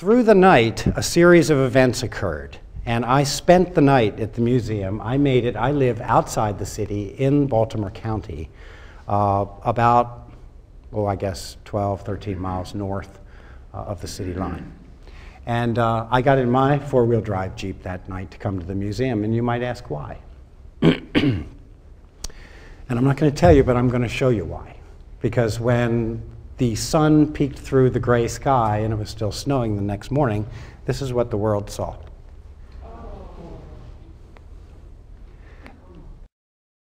Through the night, a series of events occurred, and I spent the night at the museum. I made it. I live outside the city in Baltimore County, about, I guess 12, 13 miles north of the city line. And I got in my four-wheel drive Jeep that night to come to the museum, and you might ask why. And I'm not going to tell you, but I'm going to show you why. Because when the sun peeked through the gray sky and it was still snowing the next morning, this is what the world saw.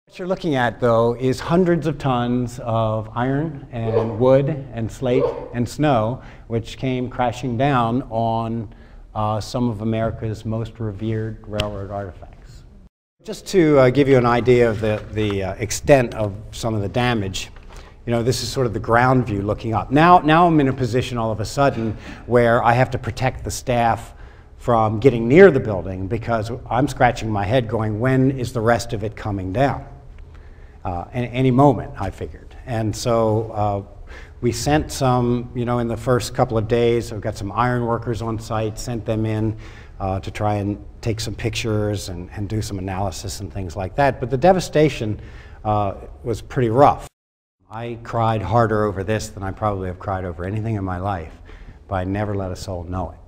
What you're looking at, though, is hundreds of tons of iron and wood and slate and snow, which came crashing down on some of America's most revered railroad artifacts. Just to give you an idea of the extent of some of the damage, you know, this is sort of the ground view looking up. Now I'm in a position all of a sudden where I have to protect the staff from getting near the building because I'm scratching my head going, when is the rest of it coming down? Any moment, I figured. And so we sent some, you know, in the first couple of days, we've got some iron workers on site, sent them in to try and take some pictures and do some analysis and things like that. But the devastation was pretty rough. I cried harder over this than I probably have cried over anything in my life, but I never let a soul know it.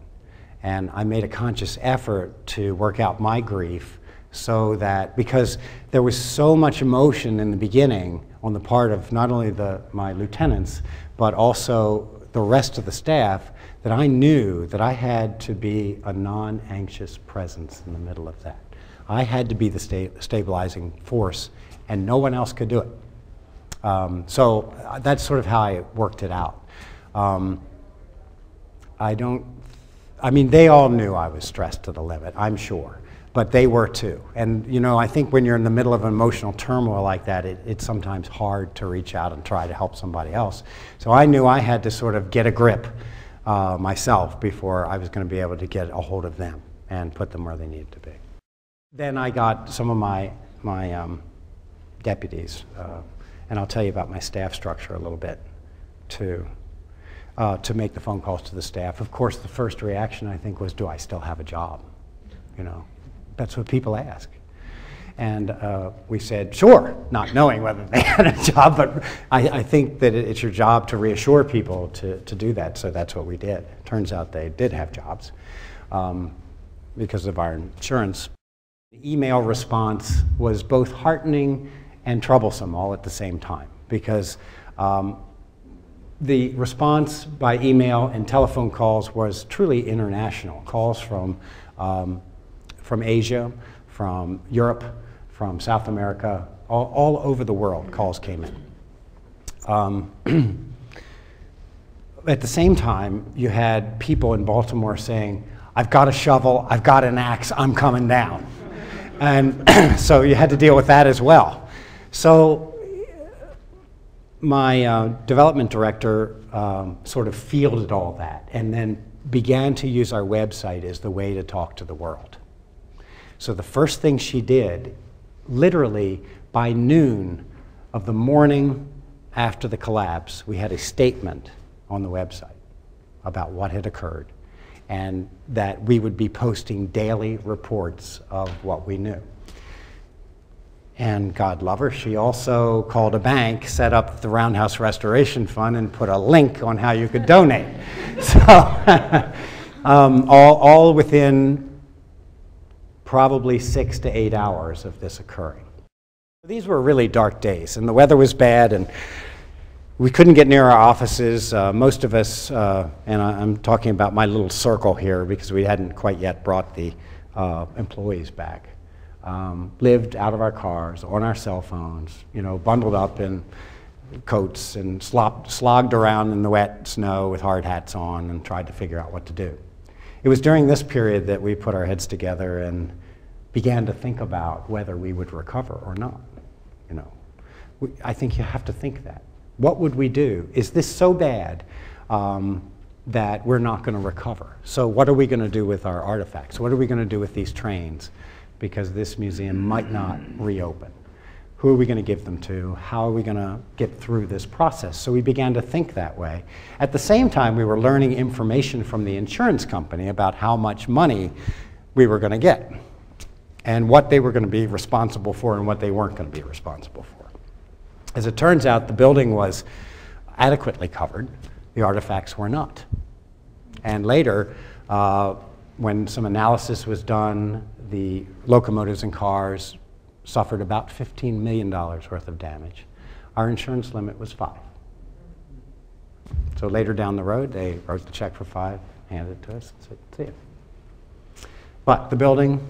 And I made a conscious effort to work out my grief so that, because there was so much emotion in the beginning on the part of not only my lieutenants, but also the rest of the staff, that I knew that I had to be a non-anxious presence in the middle of that. I had to be the stabilizing force, and no one else could do it. So that's sort of how I worked it out. I mean, they all knew I was stressed to the limit, I'm sure, but they were too. And, you know, I think when you're in the middle of an emotional turmoil like that, it's sometimes hard to reach out and try to help somebody else. So I knew I had to sort of get a grip myself before I was going to be able to get a hold of them and put them where they needed to be. Then I got some of my deputies, and I'll tell you about my staff structure a little bit to make the phone calls to the staff. Of course, the first reaction, I think, was, do I still have a job? You know, that's what people ask. And we said, sure, not knowing whether they had a job, but I think that it's your job to reassure people to do that, so that's what we did. Turns out they did have jobs because of our insurance. The email response was both heartening and troublesome all at the same time, because the response by email and telephone calls was truly international. Calls from Asia, from Europe, from South America, all over the world, calls came in. At the same time, you had people in Baltimore saying, I've got a shovel, I've got an axe, I'm coming down. And so you had to deal with that as well. So my development director sort of fielded all that and then began to use our website as the way to talk to the world. So the first thing she did, literally by noon of the morning after the collapse, we had a statement on the website about what had occurred and that we would be posting daily reports of what we knew. And God love her, she also called a bank, set up the Roundhouse Restoration Fund, and put a link on how you could donate. So all within probably 6 to 8 hours of this occurring. These were really dark days, and the weather was bad, and we couldn't get near our offices. Most of us, and I'm talking about my little circle here because we hadn't quite yet brought the employees back. Lived out of our cars, on our cell phones, you know, bundled up in coats and slogged around in the wet snow with hard hats on and tried to figure out what to do. It was during this period that we put our heads together and began to think about whether we would recover or not. You know, I think you have to think that. What would we do? Is this so bad that we're not going to recover? So what are we going to do with our artifacts? What are we going to do with these trains? Because this museum might not reopen. Who are we going to give them to? How are we going to get through this process? So we began to think that way. At the same time, we were learning information from the insurance company about how much money we were going to get and what they were going to be responsible for and what they weren't going to be responsible for. As it turns out, the building was adequately covered. The artifacts were not. And later, when some analysis was done, the locomotives and cars suffered about $15 million worth of damage. Our insurance limit was 5. So later down the road, they wrote the check for 5, handed it to us, and said, see it. But the building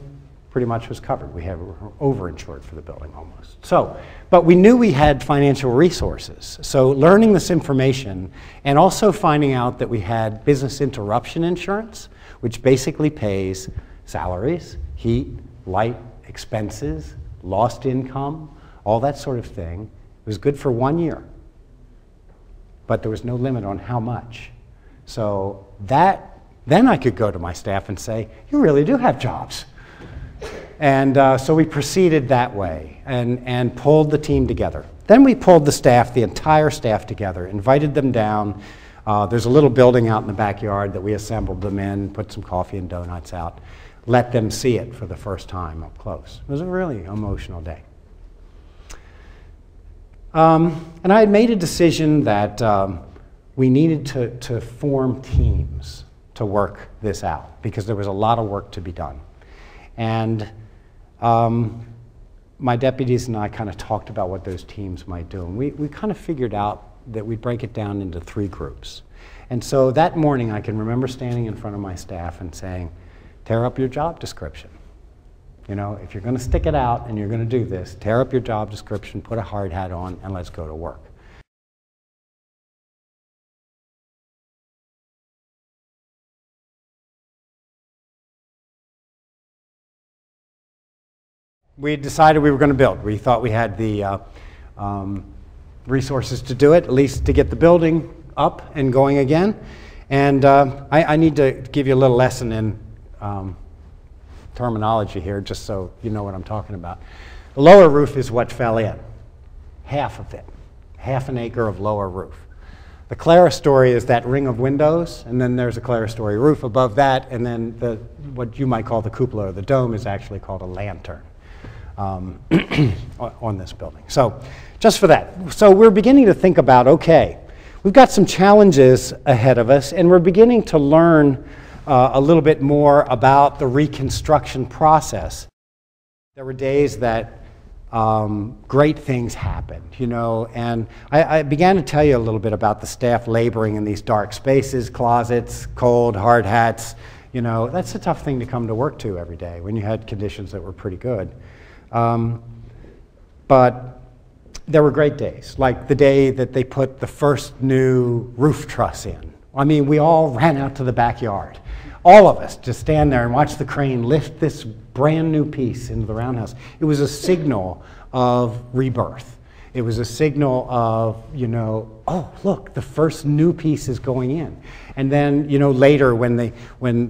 pretty much was covered. We were overinsured for the building almost. So, but we knew we had financial resources. So learning this information and also finding out that we had business interruption insurance, which basically pays salaries, heat, light, expenses, lost income, all that sort of thing. It was good for 1 year, but there was no limit on how much. So then I could go to my staff and say, you really do have jobs. And so we proceeded that way and pulled the team together. Then we pulled the staff, the entire staff together, invited them down. There's a little building out in the backyard that we assembled them in, put some coffee and donuts out, let them see it for the first time up close. It was a really emotional day. And I had made a decision that we needed to form teams to work this out because there was a lot of work to be done. And my deputies and I kind of talked about what those teams might do. And we kind of figured out that we'd break it down into 3 groups. And so that morning I can remember standing in front of my staff and saying, tear up your job description. You know, if you're going to stick it out and you're going to do this, tear up your job description, put a hard hat on, and let's go to work. We decided we were going to build. We thought we had the resources to do it, at least to get the building up and going again. And I need to give you a little lesson in terminology here, just so you know what I'm talking about. The lower roof is what fell in, half of it, half an acre of lower roof. The clerestory is that ring of windows, and then there's a clerestory roof above that, and then what you might call the cupola or the dome is actually called a lantern on this building. So just for that. So we're beginning to think about, okay, we've got some challenges ahead of us, and we're beginning to learn a little bit more about the reconstruction process. There were days that great things happened, you know, and I began to tell you a little bit about the staff laboring in these dark spaces, closets, cold, hard hats. You know, that's a tough thing to come to work to every day when you had conditions that were pretty good. But there were great days, like the day that they put the first new roof truss in. I mean, we all ran out to the backyard. All of us just stand there and watch the crane lift this brand new piece into the roundhouse. It was a signal of rebirth. It was a signal of, you know, oh, look, the first new piece is going in. And then, you know, later when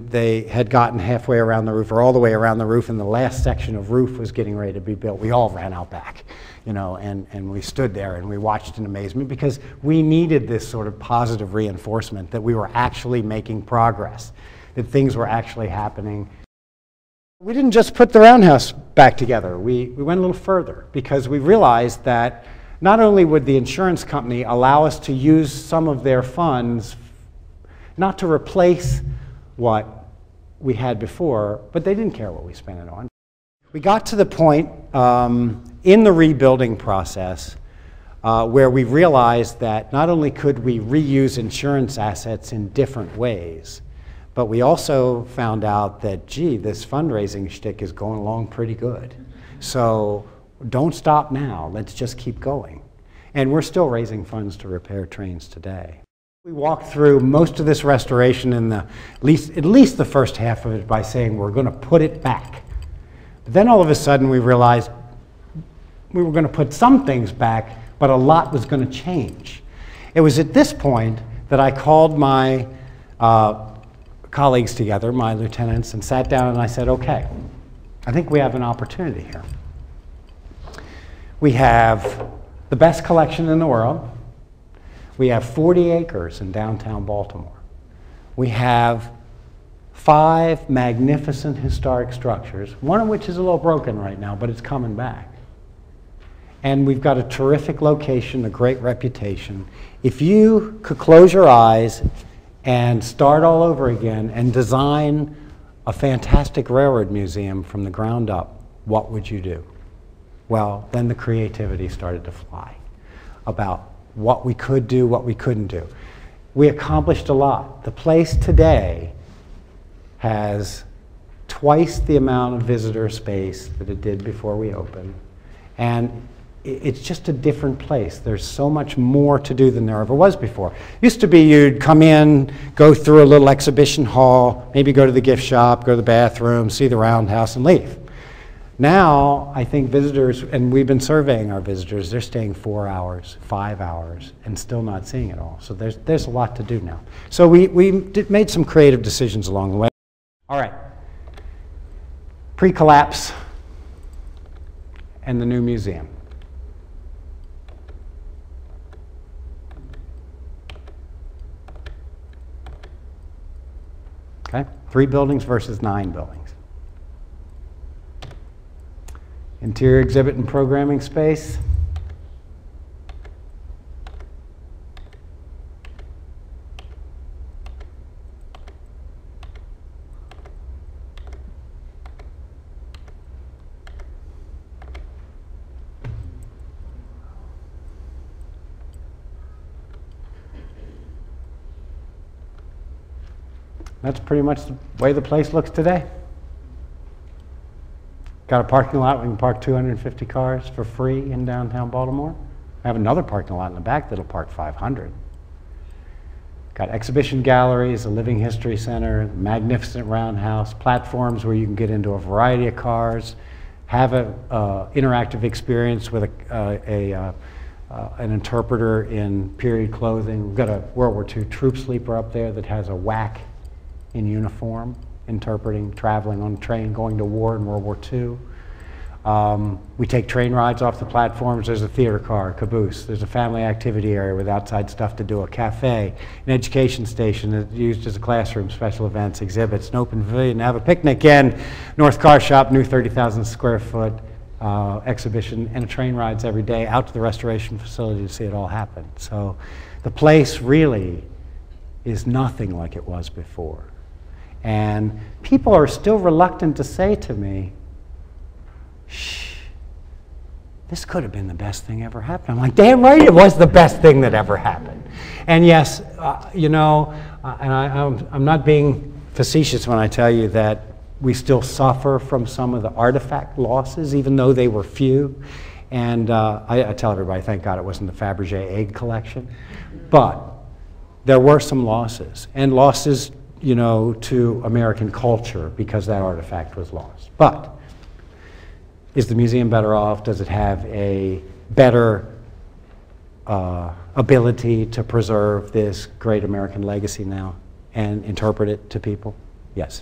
they had gotten halfway around the roof or all the way around the roof and the last section of roof was getting ready to be built, we all ran out back, you know, and we stood there and we watched in amazement because we needed this sort of positive reinforcement that we were actually making progress, that things were actually happening. We didn't just put the roundhouse back together. We went a little further because we realized that not only would the insurance company allow us to use some of their funds not to replace what we had before, but they didn't care what we spent it on. We got to the point in the rebuilding process where we realized that not only could we reuse insurance assets in different ways, but we also found out that, gee, this fundraising shtick is going along pretty good. So don't stop now, let's just keep going. And we're still raising funds to repair trains today. We walked through most of this restoration in at least the first half of it by saying we're going to put it back. But then all of a sudden we realized we were going to put some things back, but a lot was going to change. It was at this point that I called my colleagues together, my lieutenants, and sat down and I said, okay, I think we have an opportunity here. We have the best collection in the world. We have 40 acres in downtown Baltimore. We have 5 magnificent historic structures, one of which is a little broken right now, but it's coming back. And we've got a terrific location, a great reputation. If you could close your eyes and start all over again and design a fantastic railroad museum from the ground up, what would you do? Well, then the creativity started to fly about what we could do, what we couldn't do. We accomplished a lot. The place today has twice the amount of visitor space that it did before we opened. And it's just a different place. There's so much more to do than there ever was before. Used to be you'd come in, go through a little exhibition hall, maybe go to the gift shop, go to the bathroom, see the roundhouse, and leave. Now, I think visitors, and we've been surveying our visitors, they're staying 4 hours, 5 hours, and still not seeing it all. So there's a lot to do now. So we made some creative decisions along the way. All right. Pre-collapse and the new museum. Okay? 3 buildings versus 9 buildings. Interior exhibit and programming space. That's pretty much the way the place looks today. Got a parking lot, we can park 250 cars for free in downtown Baltimore. I have another parking lot in the back that'll park 500. Got exhibition galleries, a living history center, magnificent roundhouse, platforms where you can get into a variety of cars, have an interactive experience with an interpreter in period clothing. We've got a World War II troop sleeper up there that has a whack in uniform, interpreting, traveling on a train, going to war in World War II. We take train rides off the platforms. There's a theater car, a caboose. There's a family activity area with outside stuff to do, a cafe, an education station that's used as a classroom, special events, exhibits, an open pavilion, have a picnic in, North Car Shop, new 30,000 square foot exhibition, and train rides every day out to the restoration facility to see it all happen. So the place really is nothing like it was before. And people are still reluctant to say to me, shh, this could have been the best thing ever happened. I'm like, damn right it was the best thing that ever happened. And yes, you know, and I'm not being facetious when I tell you that we still suffer from some of the artifact losses, even though they were few. And I tell everybody, thank God it wasn't the Fabergé egg collection. But there were some losses, and losses, you know, to American culture because that artifact was lost. But is the museum better off? Does it have a better ability to preserve this great American legacy now and interpret it to people? Yes.